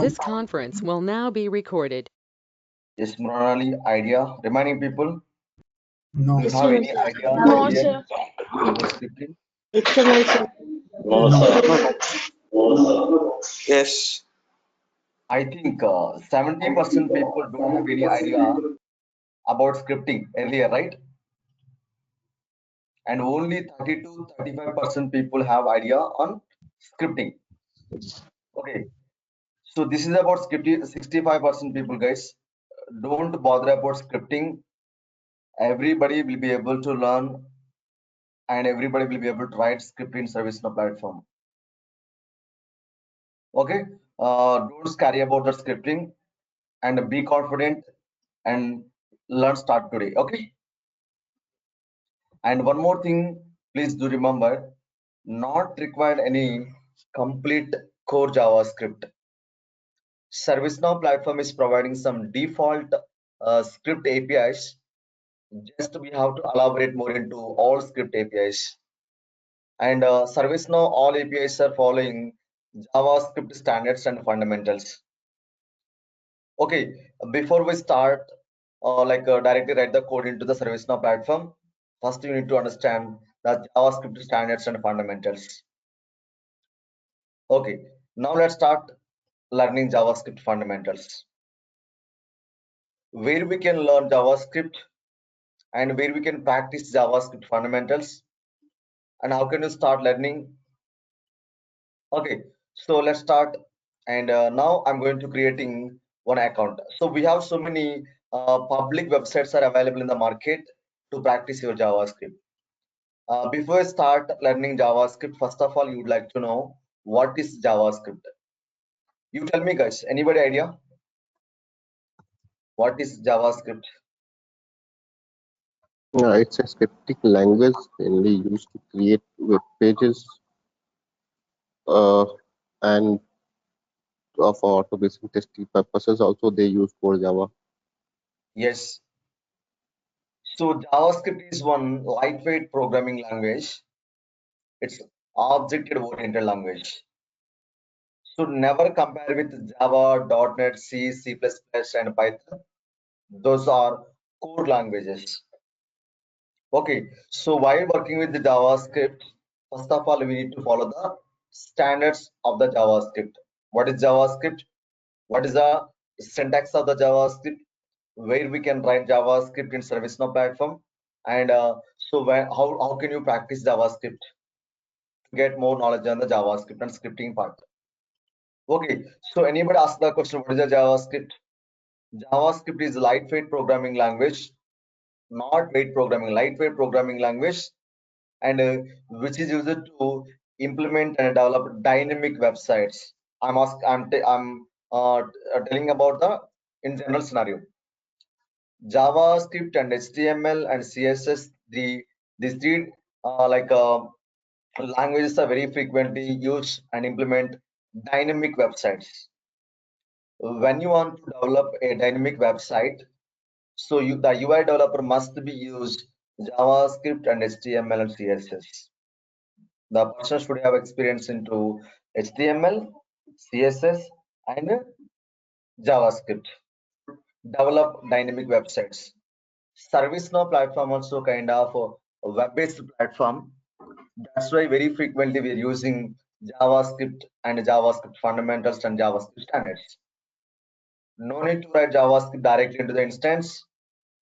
This conference will now be recorded. Is Mronali idea? Remaining people, No. do you have any idea No, here sir. about scripting? It's a no, sir. Yes. I think 70% people don't have any idea about scripting earlier, right? And only 30 to 35% people have idea on scripting. Okay, so this is about scripting. 65% people, guys, don't bother about scripting. Everybody will be able to learn, and everybody will be able to write script in ServiceNow platform. Okay, don't scary about the scripting, and be confident and learn start today. Okay, and one more thing, please do remember, not required any complete core JavaScript. ServiceNow platform is providing some default script APIs. Just we have to elaborate more into all script APIs. And ServiceNow all APIs are following JavaScript standards and fundamentals. Okay, before we start, directly write the code into the ServiceNow platform, first you need to understand the JavaScript standards and fundamentals. Okay, now let's start learning JavaScript fundamentals. Where we can learn JavaScript and where we can practice JavaScript fundamentals, and how can you start learning? Okay, so let's start. And now I'm going to creating one account. So we have so many public websites are available in the market to practice your JavaScript. Before I start learning JavaScript, first of all, you would like to know what is JavaScript. You tell me, guys. Anybody idea? What is JavaScript? It's a scripting language mainly used to create web pages and for automation testing purposes. Also, they use core Java. Yes. So JavaScript is one lightweight programming language. It's object-oriented language. So never compare with Java, .NET, C, C++, and Python. Those are core languages. Okay, so while working with the JavaScript, first of all, we need to follow the standards of the JavaScript. What is JavaScript? What is the syntax of the JavaScript? Where we can write JavaScript in ServiceNow platform? And how can you practice JavaScript to get more knowledge on the JavaScript and scripting part? Okay, so anybody ask the question, what is the JavaScript? JavaScript is lightweight programming language, not weight programming, lightweight programming language, and which is used to implement and develop dynamic websites. I'm telling about the in general scenario. JavaScript and HTML and CSS, these three languages are very frequently used and implement dynamic websites. When you want to develop a dynamic website, so the UI developer must be used JavaScript and HTML and CSS. The person should have experience into HTML, CSS, and JavaScript. Develop dynamic websites. ServiceNow platform also kind of a web-based platform. That's why very frequently we're using JavaScript and JavaScript fundamentals and JavaScript standards. No need to write JavaScript directly into the instance,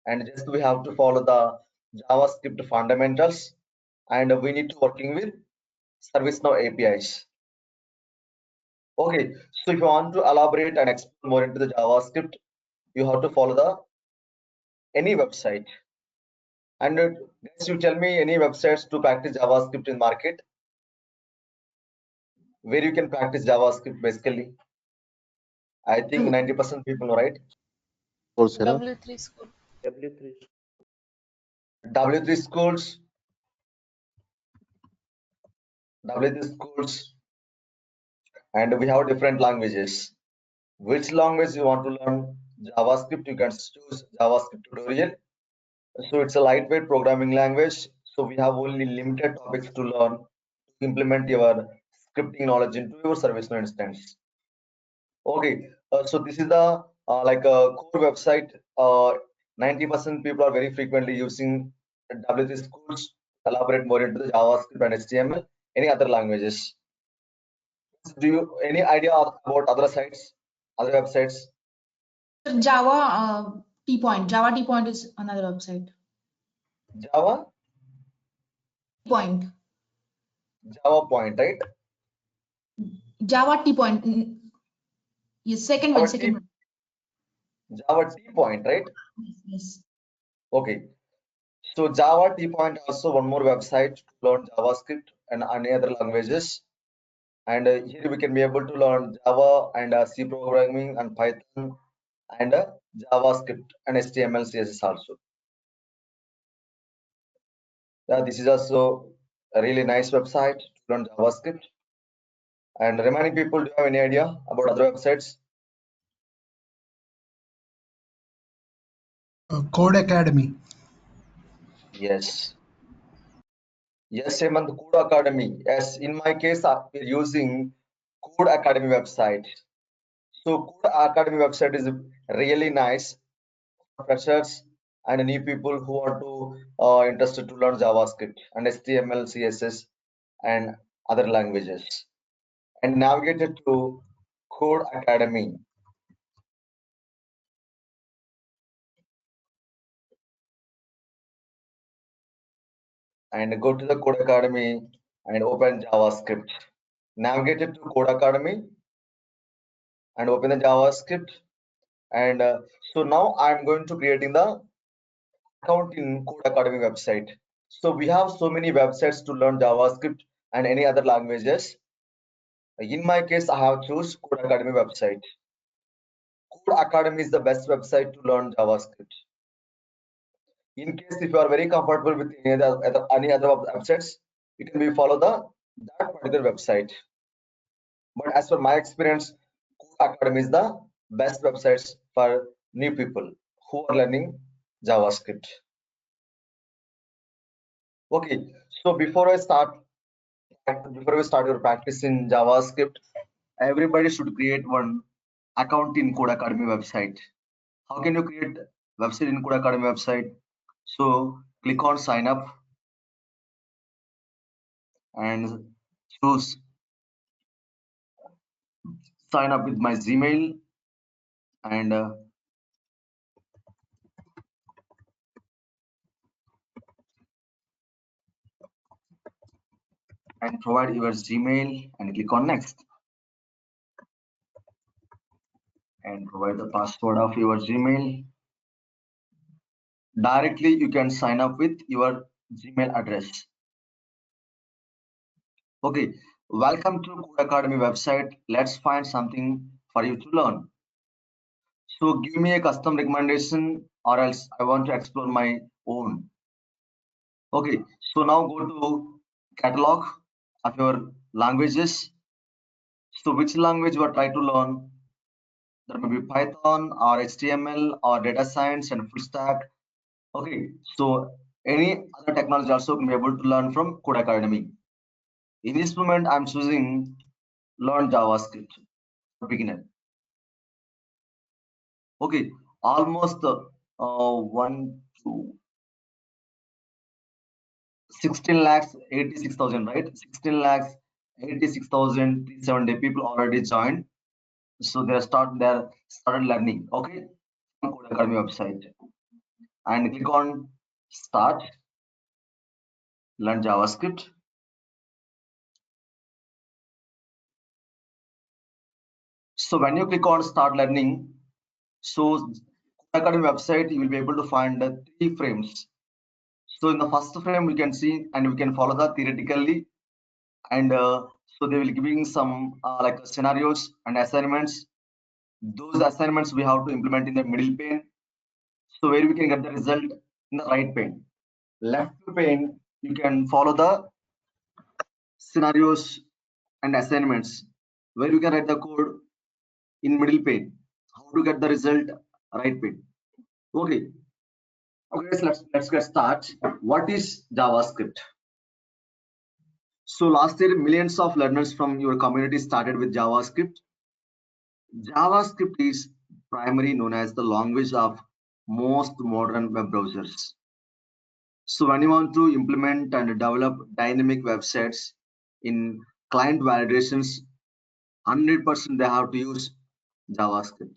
and just we have to follow the JavaScript fundamentals, and we need to working with ServiceNow APIs. Okay, so if you want to elaborate and explore more into the JavaScript, you have to follow the any website. And guys, you tell me any websites to practice JavaScript in market, where you can practice JavaScript basically. I think 90% people know, right? Coursera. W3 school. W3. W3 schools, W3 schools, and we have different languages. Which language you want to learn? JavaScript, you can choose JavaScript tutorial. So it's a lightweight programming language. So we have only limited topics to learn to implement your scripting knowledge into your ServiceNow instance. Okay, so this is the core website. 90% people are very frequently using W3 schools. Elaborate more into the JavaScript and HTML. Any other languages? Do you any idea about other sites, other websites? Java T Point. Java T Point is another website. Java, Point. Java Point, right? Java T Point. Yes, second one. Java Second T, one. Java T Point, right? Yes. Okay. So Java T Point also one more website to learn JavaScript and any other languages. And here we can be able to learn Java and C programming and Python and JavaScript and HTML, CSS also. Yeah, this is also a really nice website to learn JavaScript. And remaining people, do you have any idea about other websites? Code Academy. Yes. Yes, Hemant, Code Academy. Yes, in my case, we're using Code Academy website. So Code Academy website is really nice for freshers and new people who are interested to learn JavaScript and HTML, CSS, and other languages. And navigate it to Code Academy. And go to the Code Academy and open JavaScript. Navigate it to Code Academy and open the JavaScript. And so now I'm going to creating the account in Code Academy website. So we have so many websites to learn JavaScript and any other languages. In my case, I have choose Code Academy website. Code Academy is the best website to learn JavaScript. In case if you are very comfortable with any other websites, you can be follow that particular website. But as per my experience, Code Academy is the best websites for new people who are learning JavaScript. Okay, so before we start your practice in JavaScript, everybody should create one account in Code Academy website. How can you create website in Code Academy website? So click on sign up and choose sign up with my Gmail and provide your Gmail and click on next and provide the password of your Gmail. Directly you can sign up with your Gmail address. Okay, welcome to Code Academy website. Let's find something for you to learn. So give me a custom recommendation or else I want to explore my own. Okay, so now go to catalog of your languages. So which language you are trying to learn? There may be Python or HTML or data science and full stack. Okay, so any other technology also can be able to learn from Code Academy. In this moment, I'm choosing learn JavaScript for beginner. Okay, almost 16 lakhs 86,000, right? 16 lakhs 86,370 people already joined. So they're started learning. Okay, on Code Academy website and click on start learn JavaScript. So when you click on start learning, so Code Academy website, you will be able to find the 3 frames. So in the first frame, we can see and we can follow the theoretically, and so they will giving some like scenarios and assignments. Those assignments we have to implement in the middle pane. So where we can get the result in the right pane. Left pane, you can follow the scenarios and assignments where you can write the code in middle pane. How to get the result right pane. Okay. Okay, so let's get started. What is JavaScript? So last year, millions of learners from your community started with JavaScript. JavaScript is primarily known as the language of most modern web browsers. So when you want to implement and develop dynamic websites in client validations, 100% they have to use JavaScript.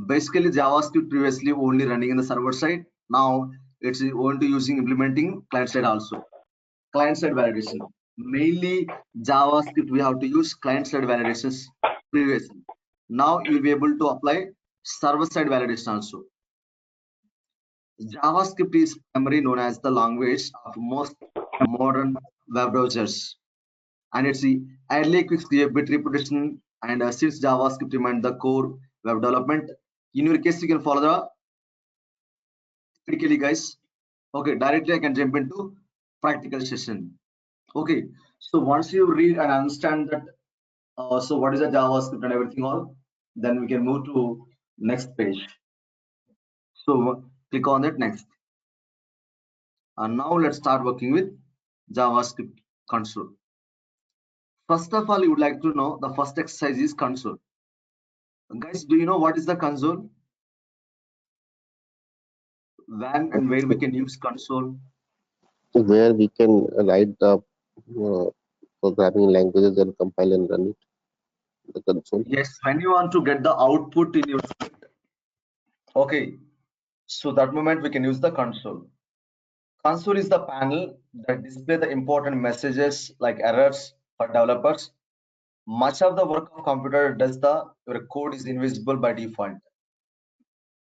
Basically, JavaScript previously only running in the server side. Now it's going to using implementing client side also. Client side validation. Mainly JavaScript we have to use client side validations previously. Now you'll be able to apply server side validation also. JavaScript is primarily known as the language of most modern web browsers, and it's the early quick bit reputation. And since JavaScript remains the core web development, in your case you can follow the quickly, guys. Okay, directly I can jump into practical session. Okay, so once you read and understand that, so what is a JavaScript and everything all, then we can move to next page. So click on that next. And now let's start working with JavaScript console. First of all, you would like to know the first exercise is console. Guys, do you know what is the console? When and where we can use console? Where we can write the programming languages and compile and run it, the console. Yes, when you want to get the output in your script. Okay, so that moment we can use the console. Console is the panel that display the important messages like errors for developers. Much of the work of computer does your code is invisible by default.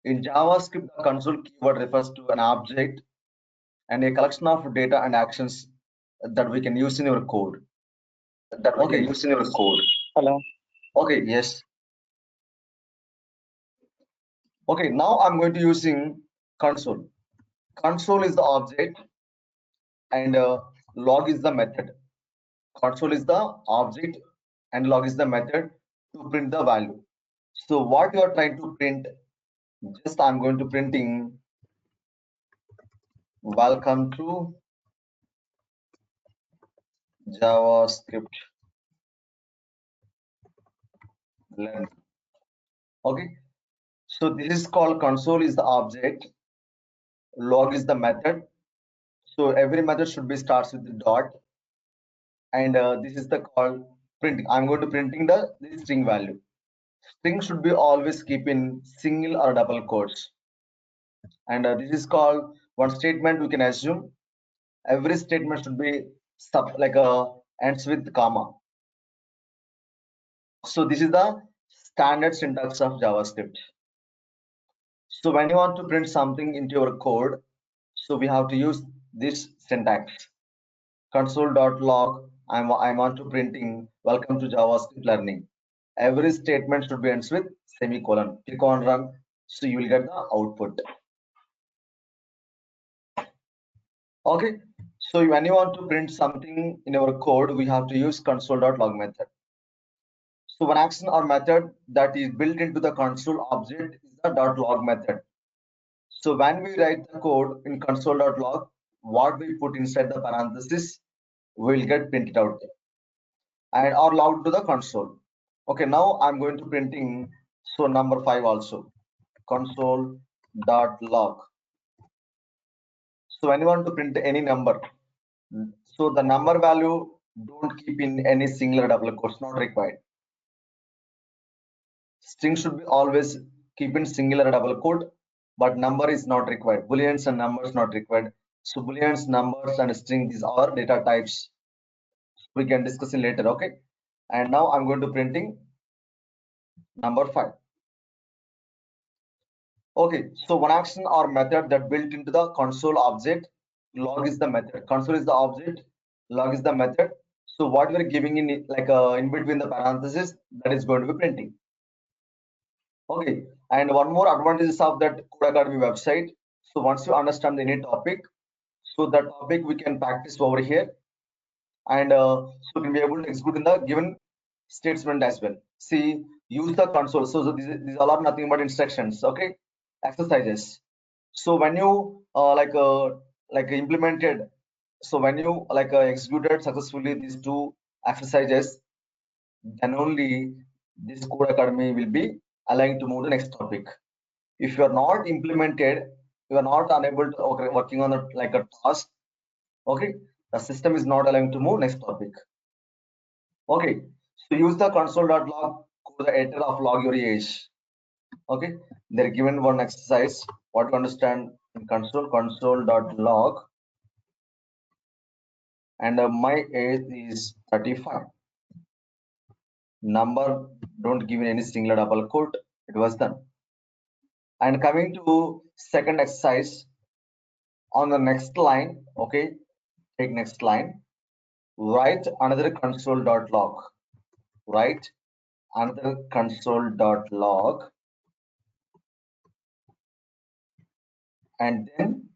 In JavaScript, the console keyword refers to an object and a collection of data and actions that we can use in your code. Okay. Hello. Okay, yes. Okay, now I'm going to using console. Console is the object and log is the method. Console is the object and log is the method to print the value. So what you are trying to print, just I'm going to printing welcome to JavaScript learn. Okay, so this is called console is the object, log is the method. So every method should be starts with the dot, and this is the called printing. I'm going to printing the string value. String should be always keep in single or double quotes, and this is called one statement. We can assume every statement should be ends with comma. So this is the standard syntax of JavaScript. So when you want to print something into your code, so we have to use this syntax. Console.log. I want to printing welcome to JavaScript learning. Every statement should be ends with semicolon. Click on run, so you will get the output. Okay, so when you want to print something in our code, we have to use console.log method. So one action or method that is built into the console object is the .log method. So when we write the code in console.log, what we put inside the parenthesis will get printed out there and or logged to the console. Okay, now I'm going to printing so number 5 also console.log. So when you want to print any number, so the number value don't keep in any singular double quotes, not required. String should be always keep in singular double quote, but number is not required. Booleans and numbers not required. So booleans, numbers, and string, these are data types. We can discuss in later. Okay. And now I'm going to printing number 5. Okay. So one action or method that built into the console object. Log is the method. Console is the object. Log is the method. So what we're giving in in between the parentheses, that is going to be printing. Okay, and one more advantages of that Code Academy website. So once you understand any topic, so that topic we can practice over here, and so we can be able to execute in the given statement as well. See, use the console. So these all are nothing but instructions. Okay, exercises. So when you implemented, so when you executed successfully these two exercises, then only this code academy will be allowing to move to next topic. If you are not implemented, you are not unable to working on a like a task, okay, the system is not allowing to move next topic. Okay, so use the console.log code the editor of log your age. Okay, they're given one exercise. What to understand in console.log, and my age is 35. Number don't give any single double quote. It was done. And coming to second exercise, on the next line, okay, take next line, write another console.log, write another console.log, and then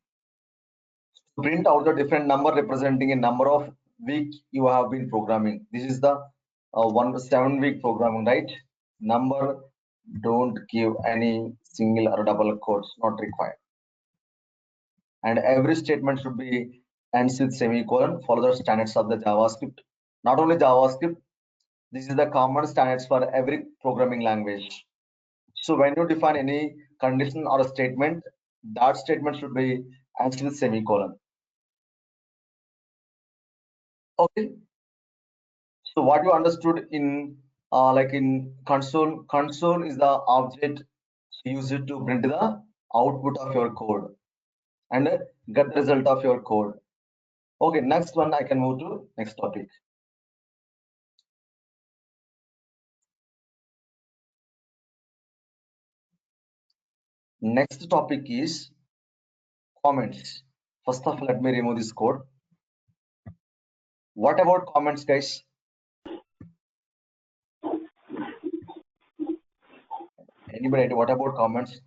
print out the different number representing a number of week you have been programming. This is the 7 week programming, right? Number don't give any single or double quotes, not required. And every statement should be ends with semicolon. Follow the standards of the JavaScript. Not only JavaScript, this is the common standards for every programming language. So when you define any condition or a statement, that statement should be ends with semicolon. Okay. So what you understood in like in console is the object used to print the output of your code and get the result of your code. Okay, next one I can move to next topic. Next topic is comments. First of all, let me remove this code. What about comments, guys? Anybody? What about comments?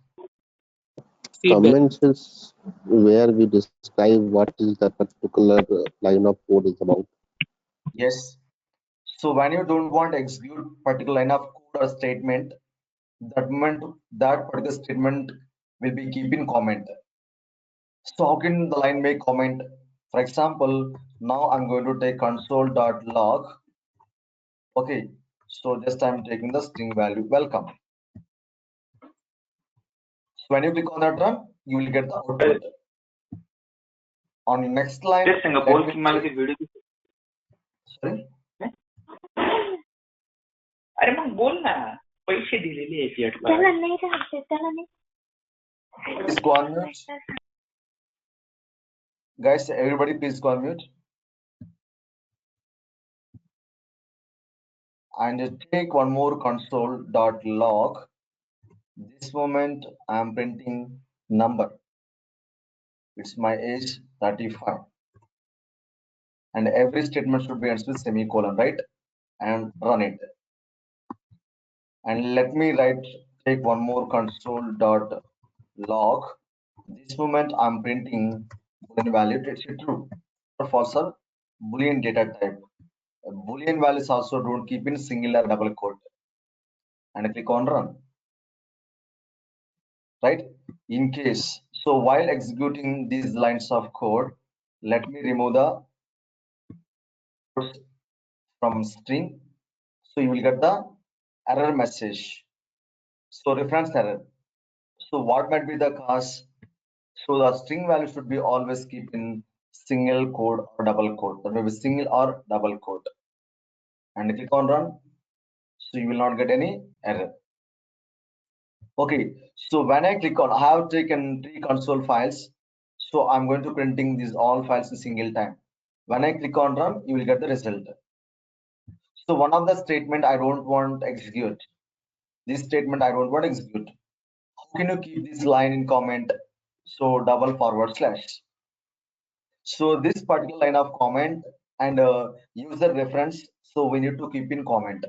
Feedback. Comments is where we describe what is the particular line of code is about. Yes. So when you don't want to execute particular line of code or statement, that meant that particular statement will be keeping comment. So how can the line make comment? For example, now I'm going to take console.log. Okay, so just I'm taking the string value welcome. So when you click on that run, you will get the output. On next line, ते Singapore की मला ती video sorry, अरे मग बोल ना पैसे दिलेले आहेत यातला त्याला नाही राहायचं त्याला नाही please go on mute. Guys, everybody please go on mute. And take one more console.log. This moment I am printing number. It's my age 35. And every statement should be ends with semicolon, right? And run it. And let me take one more console.log. This moment I'm printing boolean value. It's true or false or boolean data type. Boolean values also don't keep in singular double quote. And click on run. Right? In case, so while executing these lines of code, let me remove the quotes from string. So you will get the error message. So reference error. So what might be the cause? So the string value should be always keep in single quote or double quote. That may be single or double quote. And click on run. So you will not get any error. Okay. So when I click on, I have taken 3 console files. So I'm going to printing these all files in single time. When I click on run, you will get the result. So one of the statement I don't want to execute. This statement I don't want to execute. How can you keep this line in comment? So double forward slash. So this particular line of comment and user reference. So we need to keep in comment.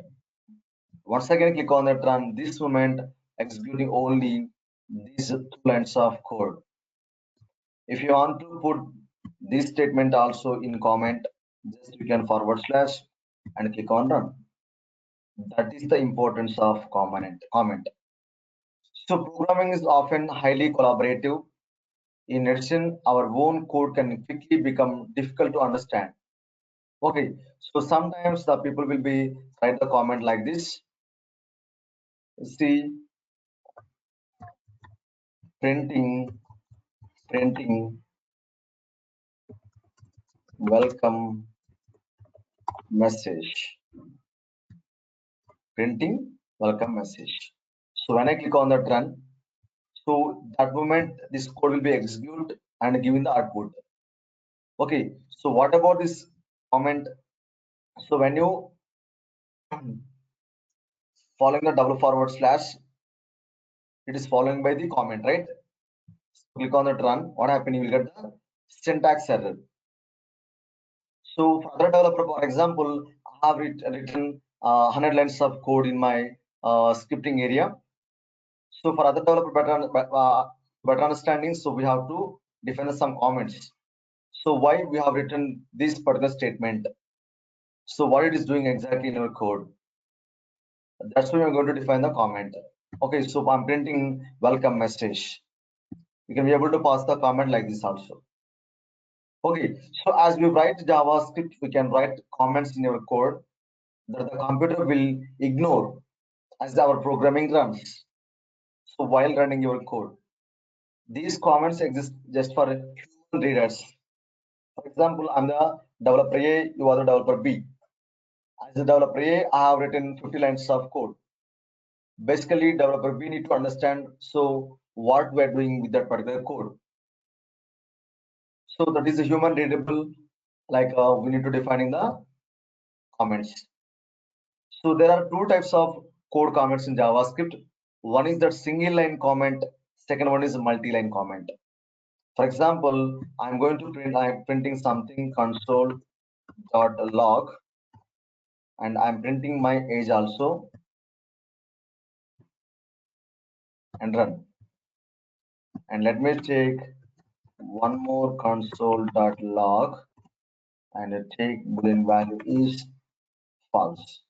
Once again, click on that run. This moment executing only these 2 lines of code. If you want to put this statement also in comment, just you can forward slash and click on run. That is the importance of comment. So programming is often highly collaborative. In addition, our own code can quickly become difficult to understand. Okay, so sometimes the people will be write the comment like this. See, printing welcome message. Printing welcome message. So when I click on that run, so that moment this code will be executed and giving the output. Okay, so what about this comment? So when you following the double forward slash, it is following by the comment, right? So click on that run. What happened? You will get the syntax error. So for other developer, for example, I have written 100 lines of code in my scripting area. So for other developer better understanding, so we have to define some comments. So why we have written this particular statement? So what it is doing exactly in our code? That's why we're going to define the comment. Okay, so I'm printing welcome message. You can be able to pass the comment like this also. Okay, so as we write JavaScript, we can write comments in our code that the computer will ignore as our programming runs. So while running your code, these comments exist just for human readers. For example, I'm the developer A, you are the developer B. As a developer A, I have written 50 lines of code. Basically, developer B need to understand so what we're doing with that particular code. So that is a human readable, like we need to define in the comments. So there are two types of code comments in JavaScript. One is that single line comment. Second one is multi-line comment. For example, I'm printing something console.log and I'm printing my age also and run. And let me take one more console.log and take boolean value is false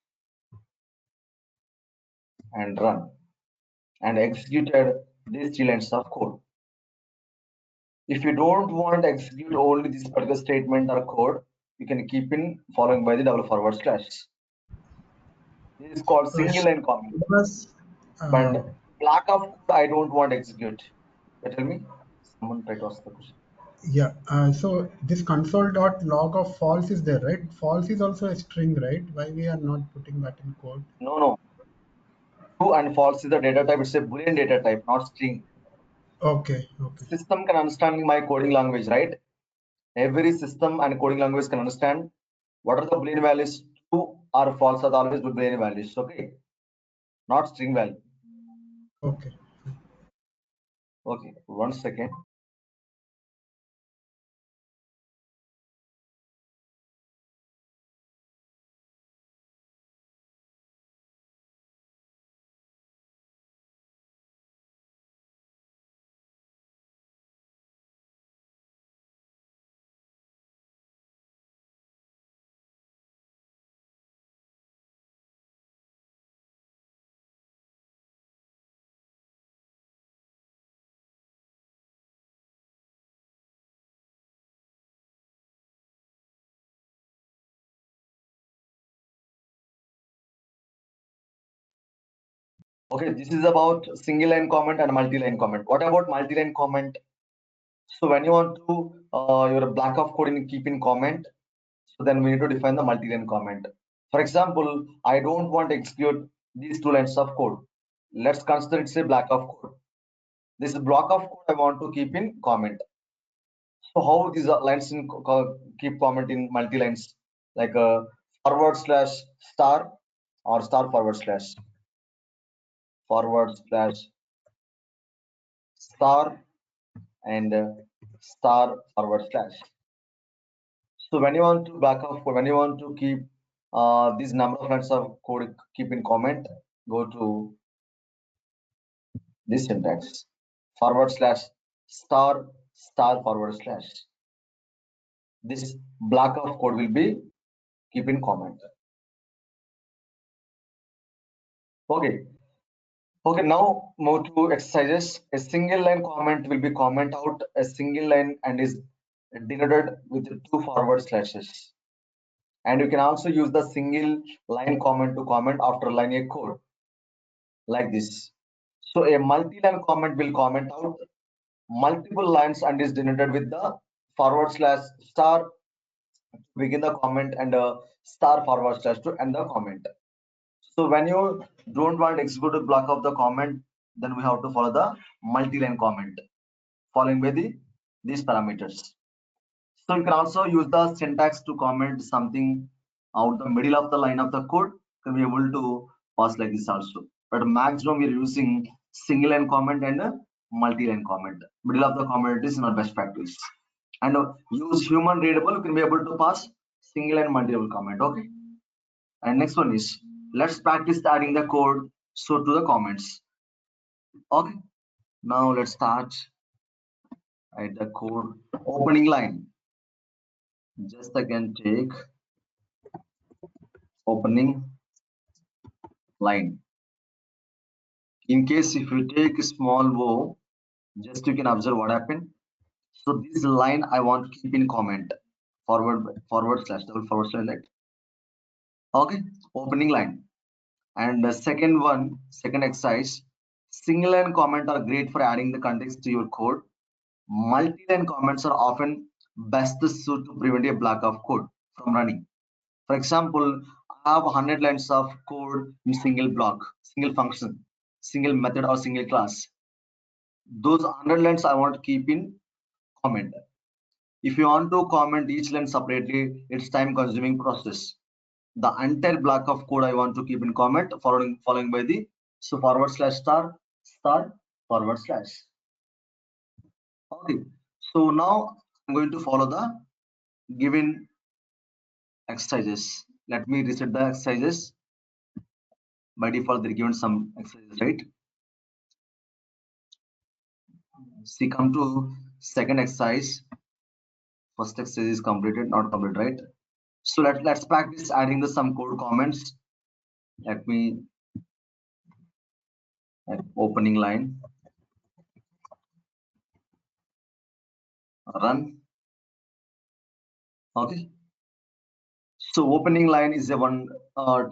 and run and executed these 3 lines of code. If you don't want to execute only this particular statement or code, you can keep in following by the double forward slash. This is called single line comment. But block of code I don't want to execute. Tell me, someone try to ask the question. Yeah, so this console.log of false is there, right? False is also a string, right? Why we are not putting that in code? No. True and false is the data type. It's a boolean data type, not string. Okay. System can understand my coding language, right? Every system and coding language can understand what are the boolean values. True or false are always boolean values. Okay, not string value. Okay. Okay, 1 second. Okay, this is about single line comment and multi-line comment. What about multi-line comment? So when you want to your block of code in keep in comment, so then we need to define the multi-line comment. For example, I don't want to execute these 2 lines of code. Let's consider it's a block of code. This block of code I want to keep in comment. So how these lines in keep comment in multi-lines, like forward slash star or star forward slash star and star forward slash. So when you want to back off, when you want to keep these number of lines of code keep in comment, go to this syntax forward slash star forward slash. This block of code will be keep in comment. Okay. Okay, now move to exercises. A single line comment will be comment out a single line and is denoted with 2 forward slashes. And you can also use the single line comment to comment after line a code. like this. So a multi-line comment will comment out multiple lines and is denoted with the forward slash star to begin the comment and a star forward slash to end the comment. So when you don't want executive block of the comment, then we have to follow the multi-line comment following by these parameters. So you can also use the syntax to comment something out the middle of the line of the code. Can be able to pass like this also. But maximum we are using single line comment and a multi-line comment. Middle of the comment is not best practice. And use human readable, you can be able to pass single and multiple comment. Okay. And next one is let's practice adding the code so to the comments. Okay. Now let's start at the code opening line. Just again take opening line. In case if you take a small o, just you can observe what happened. So this line I want to keep in comment forward slash double forward slash like. Okay, opening line. And the second exercise, single line comment are great for adding the context to your code. Multi-line comments are often best suited to prevent a block of code from running. For example, I have 100 lines of code in single block, single function, single method or single class. Those 100 lines I want to keep in comment. If you want to comment each line separately, it's time consuming process. The entire block of code I want to keep in comment following by the so forward slash star forward slash. Okay, so now I'm going to follow the given exercises. Let me reset the exercises. By default they're given some exercises, right? See, come to second exercise. First exercise is completed, not complete, right? So let's practice adding the some code comments. Let me opening line run. Okay, so opening line is a one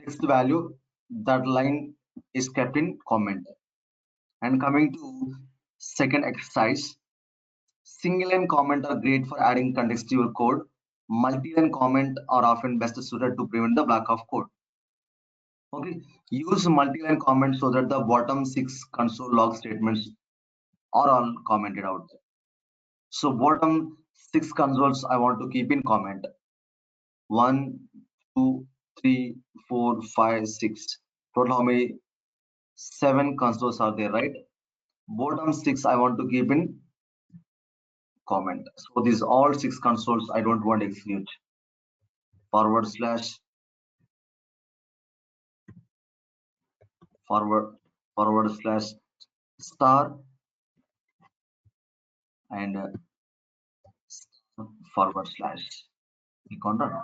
text value. That line is kept in comment. And coming to second exercise, single line comment are great for adding context to your code. Multi-line comment are often best suited to prevent the block of code. Okay, use multi-line comment so that the bottom 6 console log statements are all commented out. So bottom 6 consoles I want to keep in comment. 1, 2, 3, 4, 5, 6. Total how many? 7 consoles are there, right? Bottom 6 I want to keep in comment. So these all 6 consoles I don't want to execute. Forward slash forward slash star and forward slash. Click on run.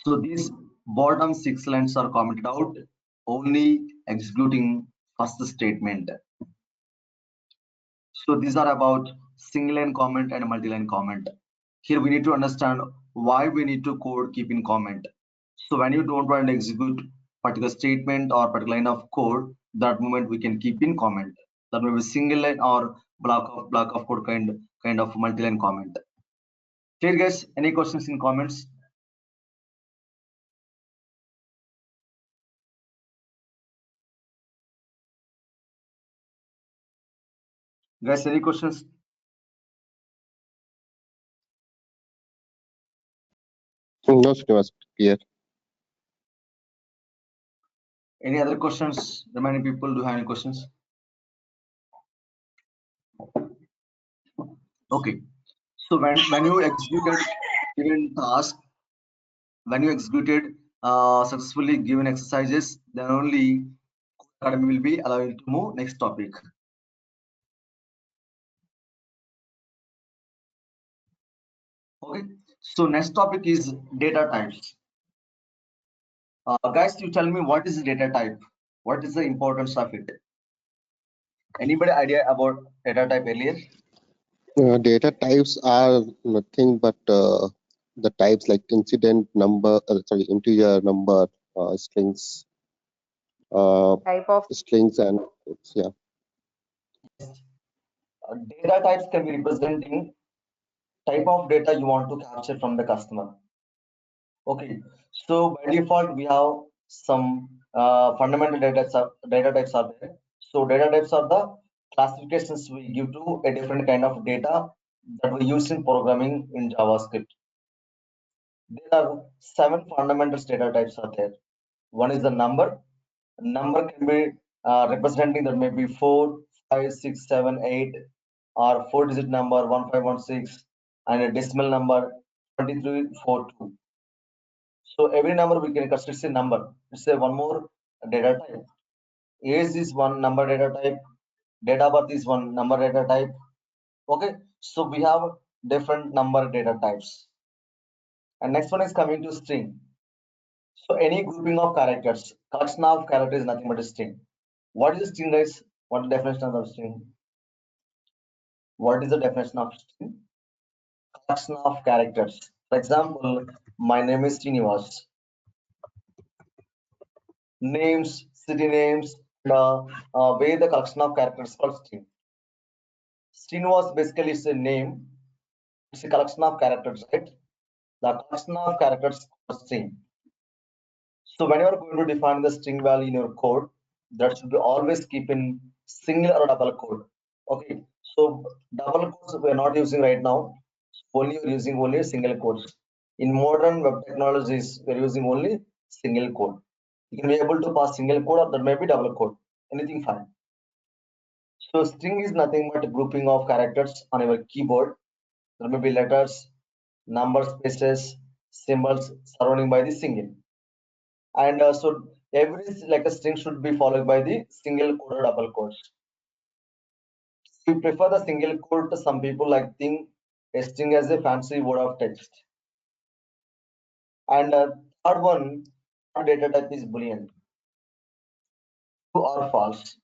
So these bottom 6 lines are commented out, only executing first statement. So these are about single line comment and multi-line comment. Here we need to understand why we need to code keep in comment. So when you don't want to execute particular statement or particular line of code, that moment we can keep in comment. That may be single line or block of code kind of multi-line comment. Clear, guys? Any questions in comments? Guys, any questions? No, Srinivas, clear. Any other questions? Remaining people, do you have any questions? Okay. So when you executed given task, when you executed successfully given exercises, then only Academy will be allowing to move next topic. Okay. So next topic is data types. Guys, you tell me what is data type? What is the importance of it? Anybody idea about data type earlier? Data types are nothing but the types like incident number, sorry, integer number, strings, Type of strings and quotes. Yeah. Data types can be representing type of data you want to capture from the customer. Okay, so by default we have some fundamental data types are there. So data types are the classifications we give to a different kind of data that we use in programming in JavaScript. There are 7 fundamental data types are there. One is the number. Number can be representing that may be 4, 5, 6, 7, 8, or 4-digit number 1516 and a decimal number 2342. So every number we can consider a number. It's a one more data type. Age is one number data type. Date of birth is one number data type. Okay, so we have different number data types. And next one is coming to string. So any grouping of characters, collection of characters is nothing but a string. What is a string, guys? What is the definition of string? What is the definition of string? Collection of characters. For example, my name is Srinivas. Names, city names, where the collection of characters called string. Srinivas basically is a name. It's a collection of characters, right? The collection of characters called string. So when you are going to define the string value in your code, that should be always keep in single or double quote. Okay, so double quotes we are not using right now. Only you're using only single quotes. In modern web technologies, we're using only single quote. You can be able to pass single quote or that may be double quote. Anything fine. So string is nothing but a grouping of characters on your keyboard. There may be letters, numbers, spaces, symbols surrounding by the single. And so every like a string should be followed by the single quote or double quotes. We prefer the single quote. Some people like think a string as a fancy word of text. And third one, data type is boolean, true or false.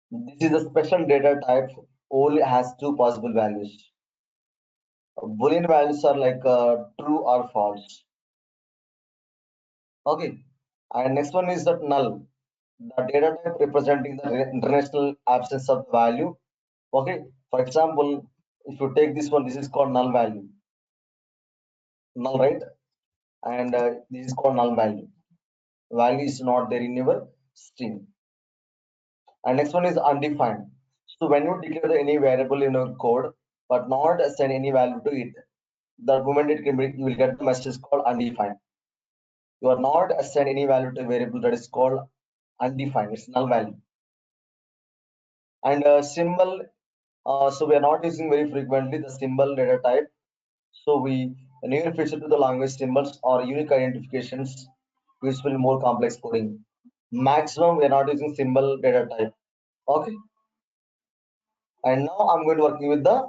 This is a special data type, only has 2 possible values. Boolean values are like true or false. Okay, and next one is that null, the data type representing the international absence of the value. Okay, for example, if you take this one, this is called null value, null, right? And this is called null value. Value is not there in your string. And next one is undefined. So when you declare any variable in your code but not assign any value to it, the moment it can be, you will get the message called undefined. You are not assign any value to a variable that is called undefined. It's null value. And symbol. So we are not using very frequently the symbol data type. So we a new feature to the language symbols or unique identifications useful in more complex coding. Maximum we are not using symbol data type. Okay. And now I'm going to work with the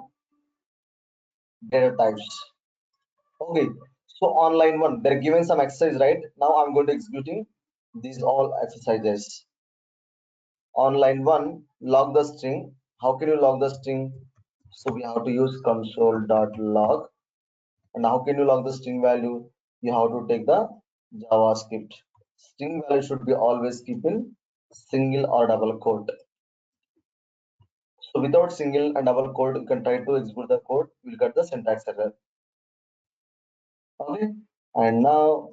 data types. Okay. So on line 1, they're given some exercise, right? Now I'm going to executing these all exercises. On line 1, log the string. How can you log the string? So we have to use console.log. And how can you log the string value? You have to take the JavaScript. String value should be always keep in single or double quote. So without single and double quote, you can try to execute the code. You will get the syntax error. Okay. And now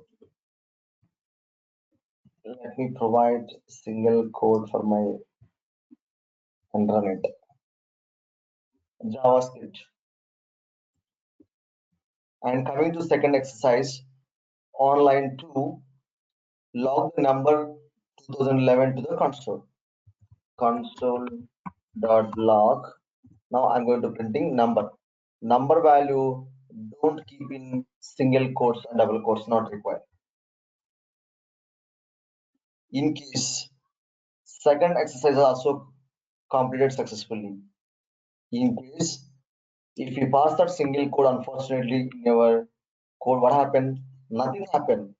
let me provide single code for my and run it. JavaScript. And coming to second exercise, on line 2, log the number 2011 to the console. Console.log. Now I'm going to printing number. Number value don't keep in single quotes and double quotes, not required. In case second exercise is also completed successfully. In case if you pass that single code, unfortunately in your code, what happened? Nothing happened.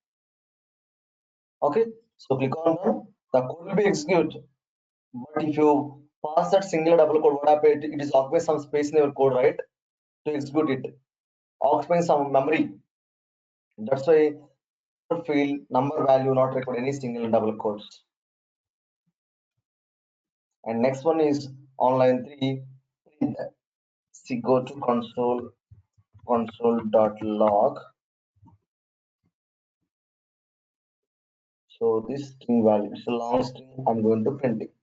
Okay, so click on run. The code will be executed. But if you pass that single double code, what happened? It is occupies some space in your code, right? To execute it, occupying some memory. That's why field number value not record any single double quotes. And next one is on line 3, print. See, go to console.log. So this string value, it's a long string, I'm going to print it.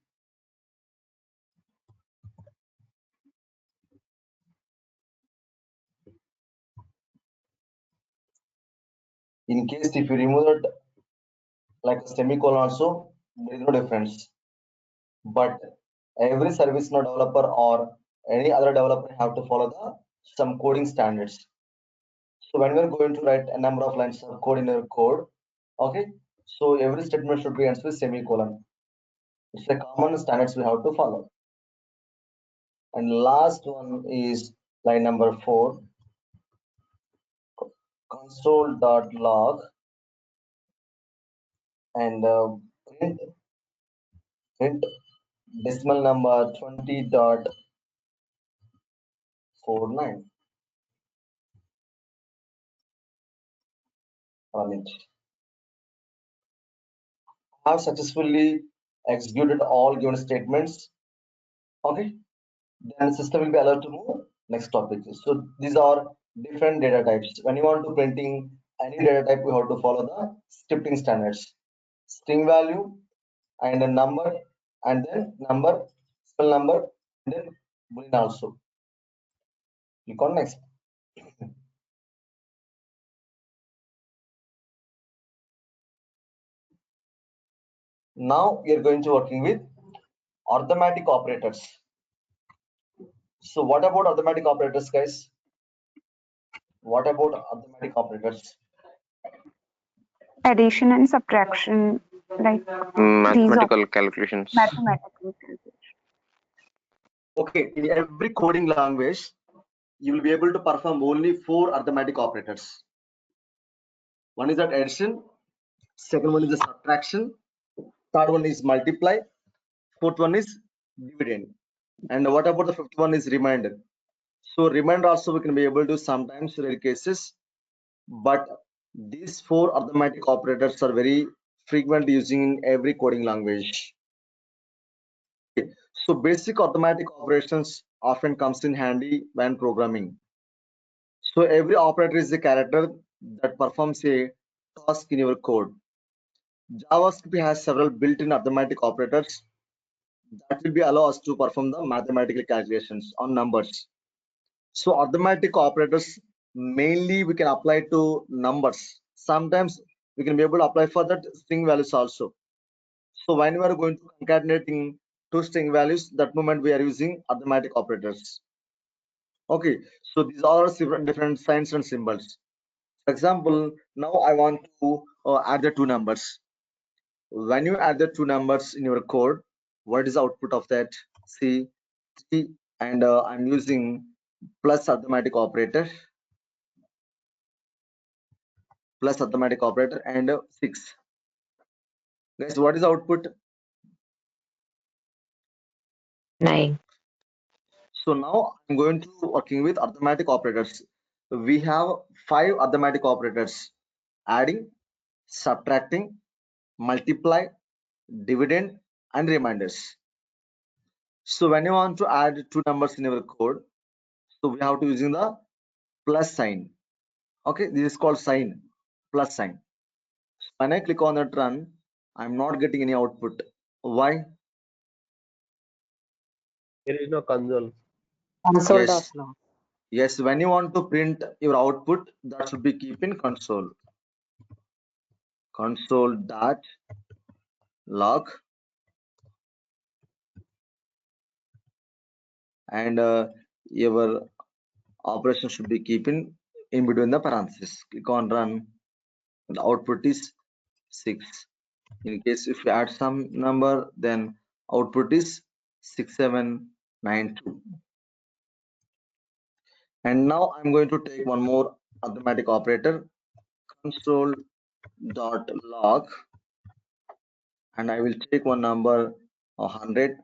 In case if you remove it like a semicolon also, there is no difference. But every ServiceNow developer or any other developer have to follow some coding standards. So when we're going to write a number of lines of code in your code, okay, so every statement should be ends with semicolon. It's a common standards we have to follow. And last one is line number 4, console.log and print decimal number 20.49 on it. I have successfully executed all given statements. Okay, then system will be allowed to move next topic. So these are different data types. When you want to printing any data type, we have to follow the scripting standards. String value and a number, and then number, spell number, and then boolean also. Click on next. Now we are going to working with arithmetic operators. So what about arithmetic operators, guys? What about arithmetic operators? Addition and subtraction, like Mathematical calculations. mathematical calculations. Okay, in every coding language, you will be able to perform only 4 arithmetic operators. One is that addition, second one is the subtraction, third one is multiply, fourth one is dividend. And what about the fifth one is remainder? So remainder also we can be able to sometimes rare cases, but these 4 arithmetic operators are very frequently using in every coding language. So basic arithmetic operations often comes in handy when programming. So every operator is a character that performs a task in your code. JavaScript has several built-in arithmetic operators that will be allow us to perform the mathematical calculations on numbers. So arithmetic operators mainly we can apply to numbers. Sometimes we can be able to apply for that string values also. So when we are going to concatenating 2 string values, that moment we are using arithmetic operators. Okay, so these are different signs and symbols. For example, now I want to add the 2 numbers. When you add the 2 numbers in your code, what is the output of that? See, and I'm using plus arithmetic operator and 6. Guys, what is the output? 9. So now I'm going to working with arithmetic operators. We have 5 arithmetic operators: adding, subtracting, multiply, dividend, and reminders. So when you want to add 2 numbers in your code, so we have to using the plus sign. Okay, this is called sign, plus sign. When I click on that run, I'm not getting any output. Why? There is no console. Console.log. Yes, when you want to print your output, that should be keep in console. Console.log, and your operation should be keep in between the parentheses. Click on run. The output is 6. In case if you add some number, then output is 6792. And now I'm going to take one more arithmetic operator, console.log, and I will take one number 100,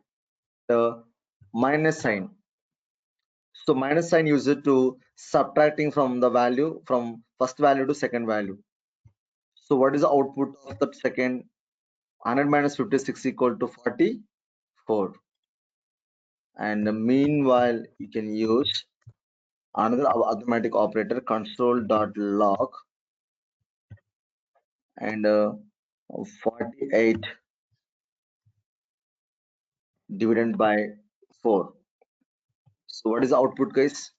minus sign. So minus sign used to subtracting from the value from first value to second value. So what is the output of the second? 100 minus 56 equal to 44. And meanwhile, you can use another arithmetic operator console.log and 48 divided by 4. So what is the output, guys?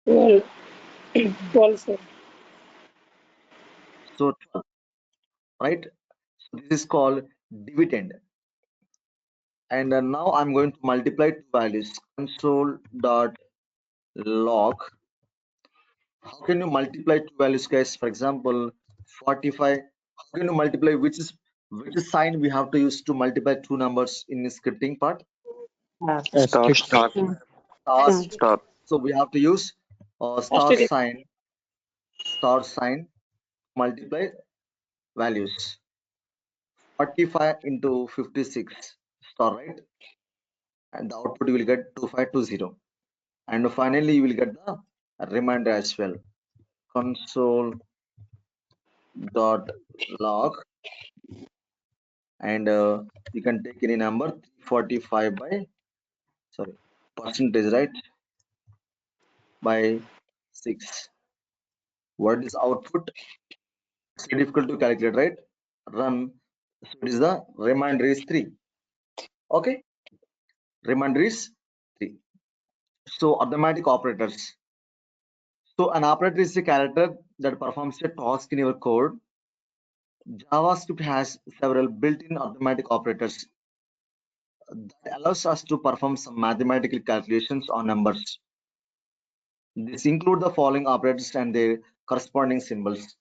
12. 12, sir. So 12, right? So this is called dividend. And now I'm going to multiply two values console.log. How can you multiply two values, guys? For example, 45. How can you multiply? Which sign we have to use to multiply two numbers in the scripting part? Star. Star. Stars. Star. So we have to use star Asterisk. sign multiply values. 45 into 56 star, right? And the output you will get 2520. And finally you will get the remainder as well. Console.log and you can take any number 45 by percentage, right, by 6. What is output? It's difficult to calculate, right? Run. So it is the remainder is 3. Okay, remainder is 3. So arithmetic operators. So an operator is a character that performs a task in your code. JavaScript has several built-in arithmetic operators that allows us to perform some mathematical calculations on numbers. This include the following operators and their corresponding symbols.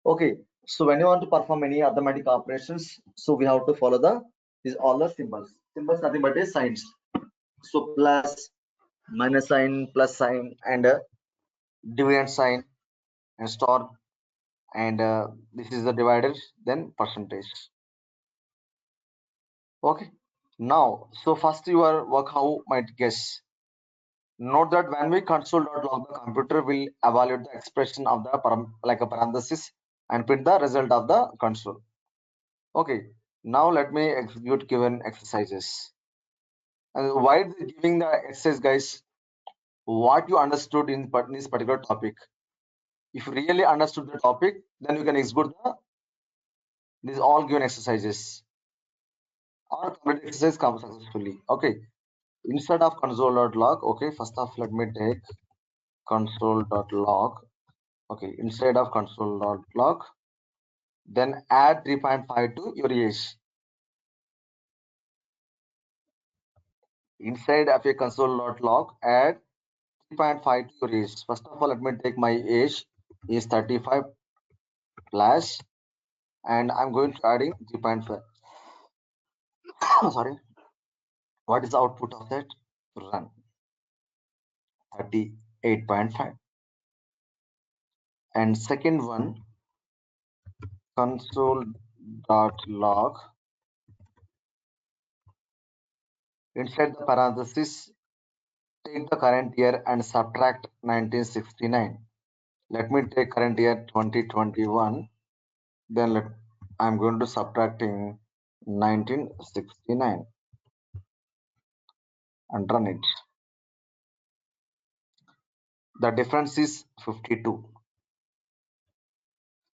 Okay, so when you want to perform any arithmetic operations, so we have to follow these all the symbols. Symbols nothing but is signs. So plus, minus sign, plus sign, and dividend sign, and star, and this is the divider, then percentage. Okay. Now, so first your work how might guess. Note that when we console.log, the computer will evaluate the expression of the like a parenthesis and print the result of the console. Okay. Now let me execute given exercises. And why giving the exercise, guys? What you understood in this particular topic. If you really understood the topic, then you can execute these all given exercises. Or complete exercise comes successfully. Okay. Instead of console.log, okay, first off, let me take console.log. Okay, instead of console.log, then add 3.5 to your age. Inside of a console.log, add 3.5 to your age. First of all, let me take my age is 35 plus, and I'm going to adding 3.5. Sorry. What is the output of that? Run 38.5. And second one, console.log. Inside the parenthesis, take the current year and subtract 1969. Let me take current year 2021. Then I'm going to subtracting 1969 and run it. The difference is 52.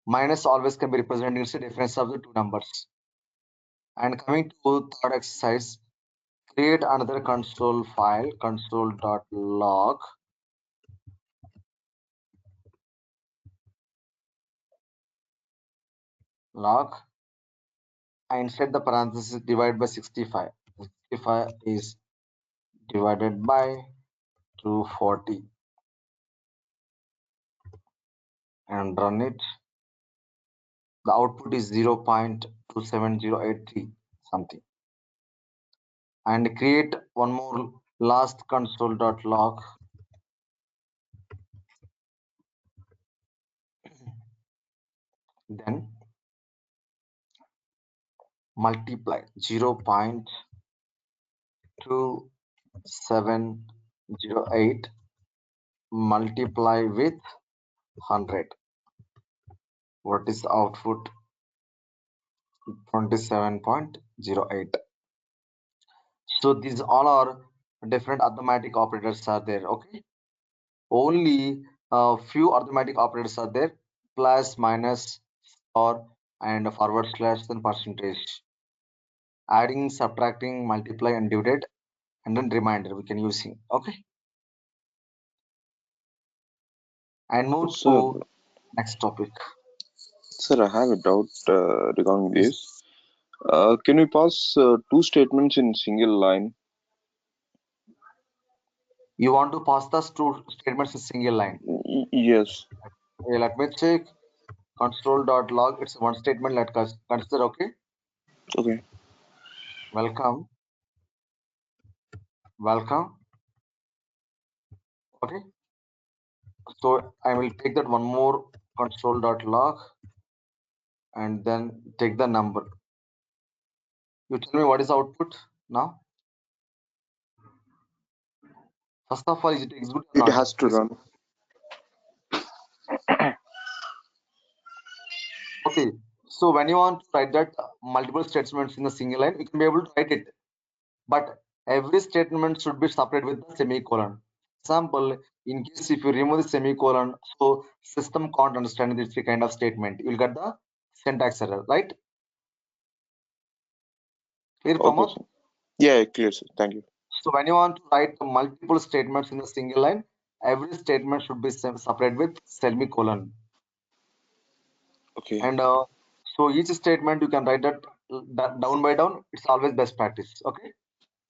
Minus always can be represented as the difference of the two numbers. And coming to third exercise, create another console file, console.log. And set the parenthesis divide by 65. 65 is divided by 240 and run it. The output is 0.27083 something. And create one more last console.log. Then multiply 0.2708 multiply with 100. What is the output? 27.08. So these all are different arithmetic operators are there. Okay, only a few arithmetic operators are there: plus, minus, or, and forward slash, then percentage. Adding, subtracting, multiply, and divide, and then remainder we can using. Okay, and move Sir, to next topic. sir, I have a doubt regarding Yes. this. Can we pass two statements in single line? You want to pass the two statements in single line. Yes. Okay, let me check. Console.log. It's one statement. Let us consider. Okay. Okay. Welcome. Welcome. Okay. So I will take that one more console.log and then take the number. You tell me what is the output now. First of all, is it execute or It not? has to run. Okay. So when you want to write that multiple statements in a single line, you can be able to write it. But every statement should be separated with the semicolon. Example, in case if you remove the semicolon, so system can't understand this kind of statement. You'll get the syntax error, right? Clear, Okay, Pramod? sir. Yeah, clear, sir. Thank you. So when you want to write multiple statements in a single line, every statement should be separated with semicolon. Okay. And so each statement you can write that down by down. It's always best practice. Okay.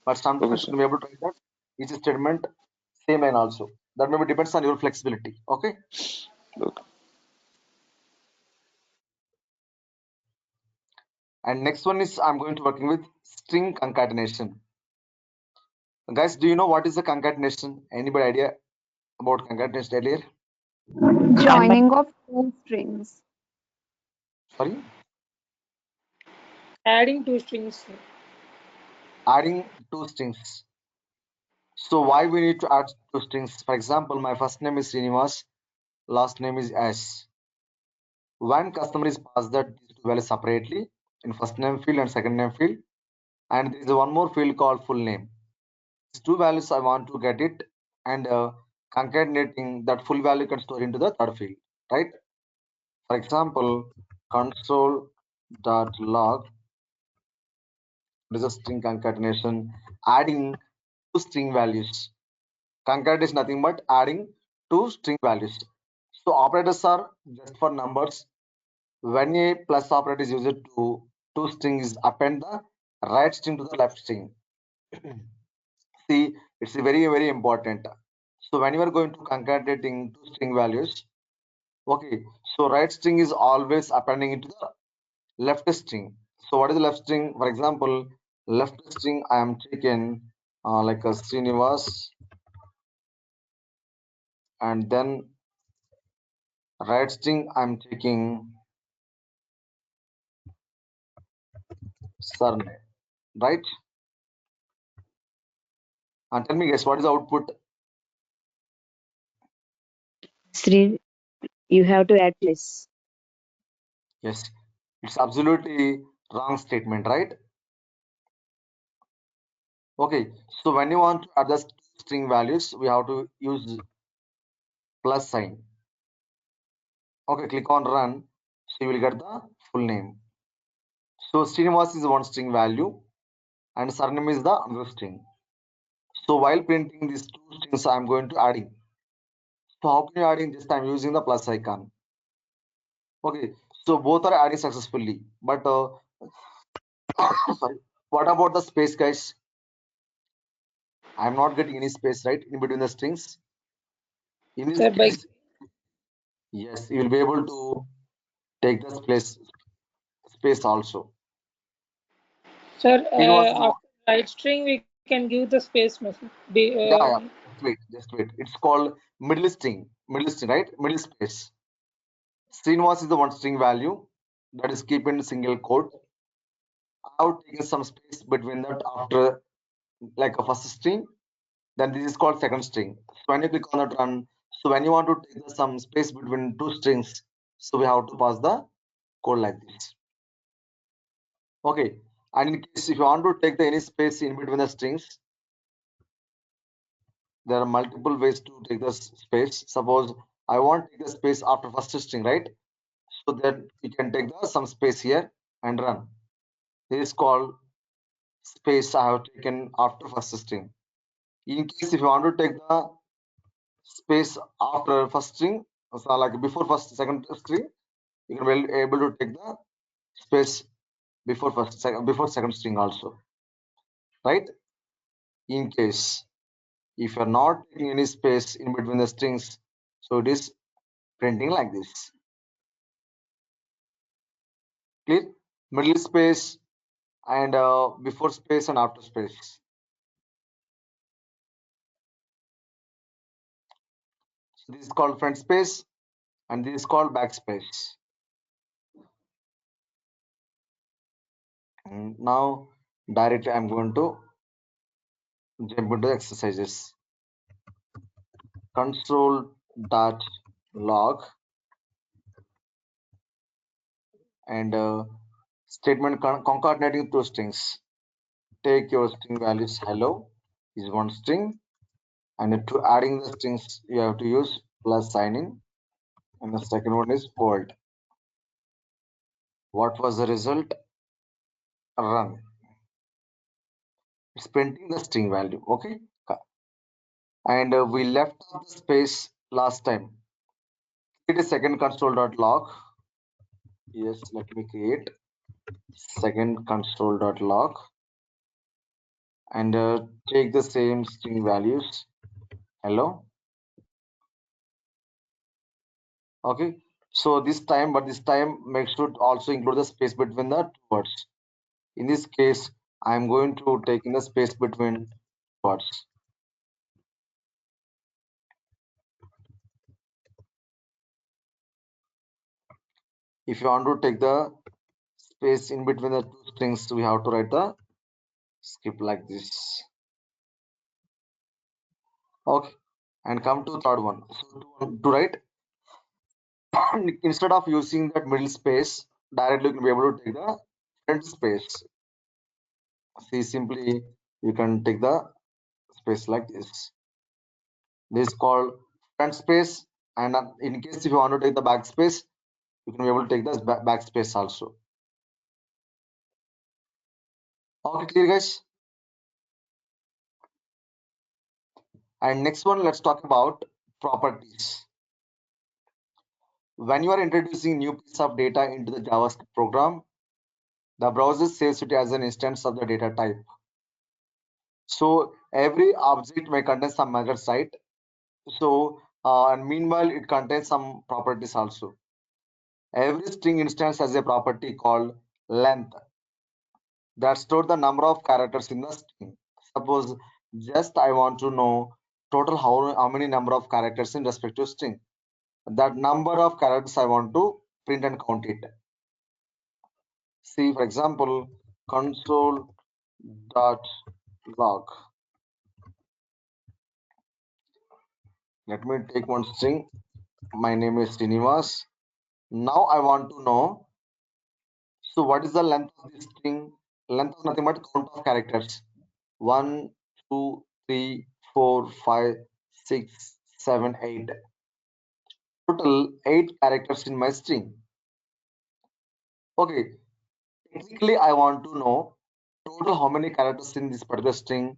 But Okay, sometimes you sir. can be able to write that each statement same line also. That maybe depends on your flexibility. Okay. Okay. And next one is I'm going to working with string concatenation. Guys, do you know what is the concatenation? Anybody idea about concatenation earlier? Joining of two strings. Sorry, Adding two strings. Sir. adding two strings. So why we need to add two strings? For example, my first name is Srinivas, last name is S. When customer is passed that these two values separately in first name field and second name field, and there is one more field called full name. These two values I want to get it, and concatenating that full value can store into the third field, right? For example, console.log is a string concatenation, adding two string values. Concat is nothing but adding two string values. So operators are just for numbers. When a plus operator is used to two strings, append the right string to the left string. See, it's very important. So when you are going to concatenating two string values, okay, so right string is always appending into the left string. So what is the left string? For example, left string I am taken like a Srinivas, and then right string I am taking surname, right? And tell me guys, what is the output? Sri, you have to add plus. Yes, it's absolutely wrong statement, right? Okay, so when you want to adjust string values, we have to use plus sign. Okay, click on run, so you will get the full name. So Srinivas is one string value and surname is the other string. So while printing these two strings, I'm going to adding. So how can you adding? Just I'm using the plus icon. Okay, so both are adding successfully, but sorry, what about the space, guys? I'm not getting any space, right, in between the strings. In this Sir, by case, yes, you will be able to take the space also. sir, Srinivas is one. after right string we can give the space message. Yeah. Just wait. It's called middle string, right? Middle space. Srinivas is the one string value that is kept in single quote. I have taken some space between that after like a first string. Then this is called second string. So when you click on that run, so when you want to take some space between two strings, so we have to pass the code like this. Okay. And in case if you want to take the any space in between the strings, there are multiple ways to take the space. Suppose I want to take the space after first string, right? So that you can take the some space here and run. This is called space I have taken after first string. In case if you want to take the space after first string, so like before first second string, you can be able to take the space before before second string also, right? In case if you're not taking any space in between the strings, so it is printing like this. Clear? Middle space and before space and after space. So this is called front space and this is called backspace. And now directly I'm going to jump into the exercises. Console dot log and statement concatenating two strings. Take your string values hello is one string, and to adding the strings you have to use plus sign, and the second one is bold. What was the result? Run. It's printing the string value. Okay, and we left out the space last time. Create a second console.log. Yes, let me create second console.log and take the same string values hello. Okay, so this time make sure to also include the space between the two words. In this case I'm going to take in the space between words. If you want to take the space in between the two strings, we have to write the script like this. Okay, and come to third one. So to write instead of using that middle space, directly you can be able to take the front space. See, simply you can take the space like this. This is called front space, and in case if you want to take the backspace, you can be able to take the backspace also. Okay, clear guys? And next one, let's talk about properties. When you are introducing new piece of data into the JavaScript program, the browser saves it as an instance of the data type. So every object may contain some methods, right? So and meanwhile it contains some properties also. Every string instance has a property called length that store the number of characters in the string. Suppose just I want to know total how many number of characters in respective string. That number of characters I want to print and count it. See, for example, console.log. Let me take one string. My name is Srinivas. Now I want to know. So what is the length of this string? Length of nothing but count of characters. 1, 2, 3, 4, 5, 6, 7, 8. Total 8 characters in my string. Okay. Technically, I want to know total how many characters in this particular string.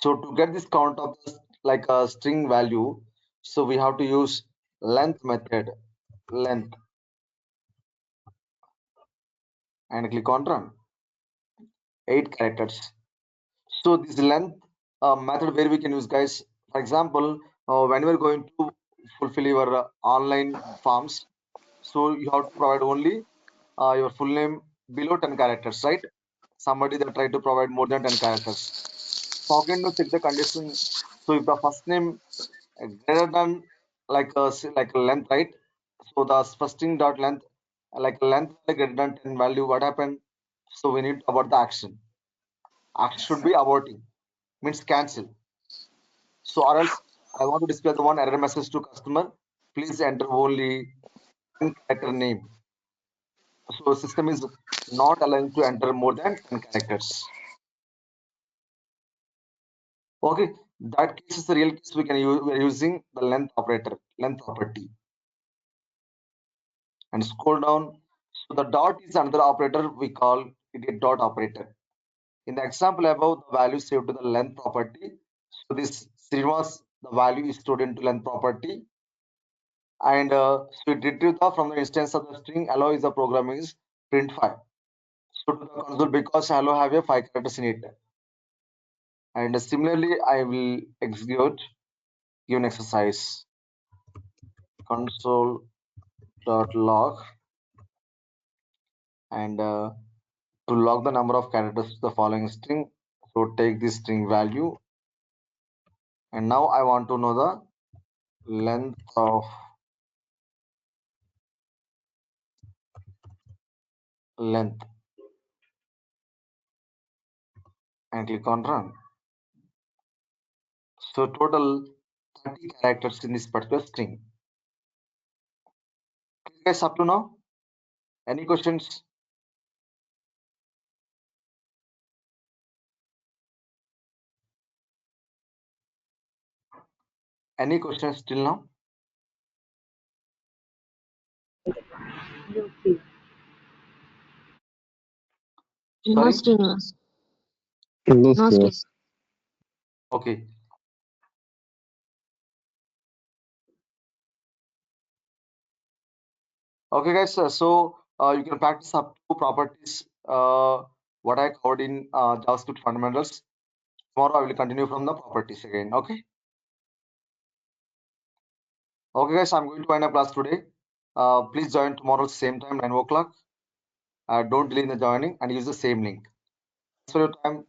So to get this count of this, like a string value, so we have to use length method, length, and click on run. 8 characters. So this length method where we can use, guys. For example, when we're going to fulfill your online forms, so you have to provide only your full name below 10 characters, right? Somebody that try to provide more than 10 characters. So again to check the condition. So if the first name greater than like a length, right? So the first string dot length greater than 10 value, what happened? So we need to abort the action. Action should be aborting, means cancel. So or else I want to display the one error message to customer. Please enter only 10 character name. So system is not allowing to enter more than 10 characters. Okay, that case is the real case. We are using the length operator, length property. And scroll down. So the dot is another operator. We call it a dot operator. In the example above, the value saved to the length property. So this Srinivas, the value is stored into length property. And so it retrieved from the instance of the string hello is the program is print 5. So to the console because hello have a 5 characters in it. And similarly, I will execute given exercise console.log and to log the number of characters to the following string. So take this string value, and now I want to know the length of length and click on run. So total 30 characters in this particular string. Okay, guys, up to now, any questions? Any questions till now? No, Sorry. Srinivas. No, No, Srinivas. Srinivas. Okay. Okay, guys. So you can practice up to properties. What I covered in JavaScript fundamentals. Tomorrow I will continue from the properties again. Okay. Okay, guys. I'm going to end up class today. Please join tomorrow same time 9 o'clock. Don't delay in the joining and use the same link. Thanks for your time.